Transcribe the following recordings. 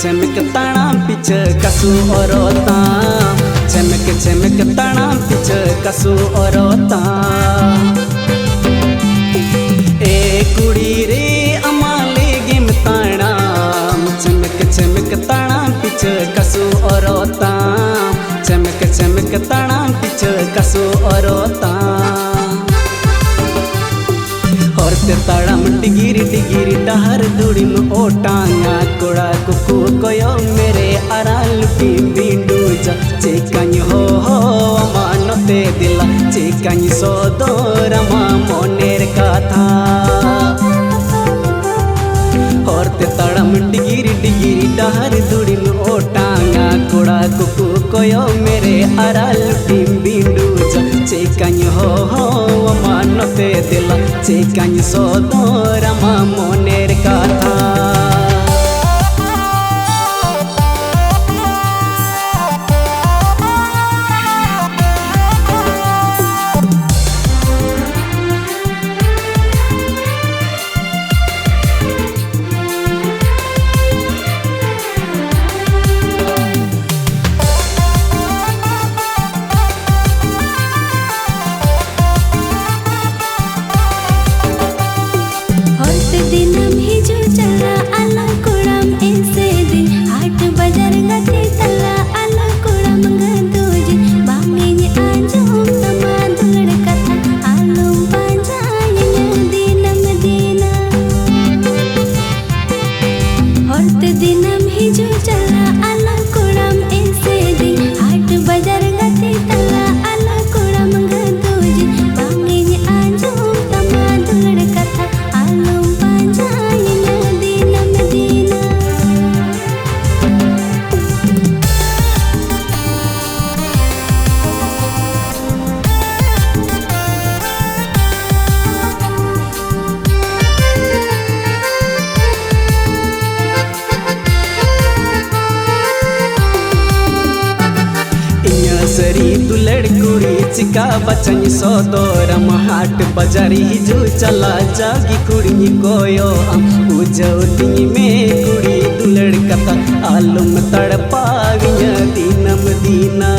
चमक ताना पिच कसु औरता चमक चमक ताना पिच कसु औरता ए कुड़ी रे अमाले गिम ताना चमक चमक ताना पिच कसु औरता चमक चमक ताना पिच कसु औरता औरते ताड़म डिगिरी डिगिरी डहर दुड़िम ओटांगा कोड़ा कुकु कोयो मेरे अराल बिंदु जा चेकानी हो मानते दिला चेकानी सोदोरमा मोनेर कथा औरते ताड़म डिगिरी डिगिरी डहर दुड़िम ओटांगा कोड़ा कुकु कोयो मेरे अराल बिंदु जा चेकानी हो मानते दिला चेकानी सोदोरमा मोनेर कथा सरी दुलड़ कुड़ी चिका बचनी सोदोरम हाट बजारी हिजू चला जागी कुड़ी कोयो उजौती में कुड़ी दुलड़ कथा आलम तड़पाविया दीनम दीना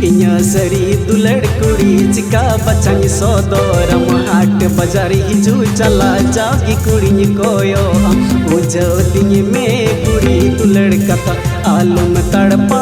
इन्या सरी दुलड़ कुड़ी चिका बचनी सोदोरम हाट बजारी हिजू चला जागी कुड़ी कोयो उजौती में कुड़ी दुलड़ कथा आलम तड़पा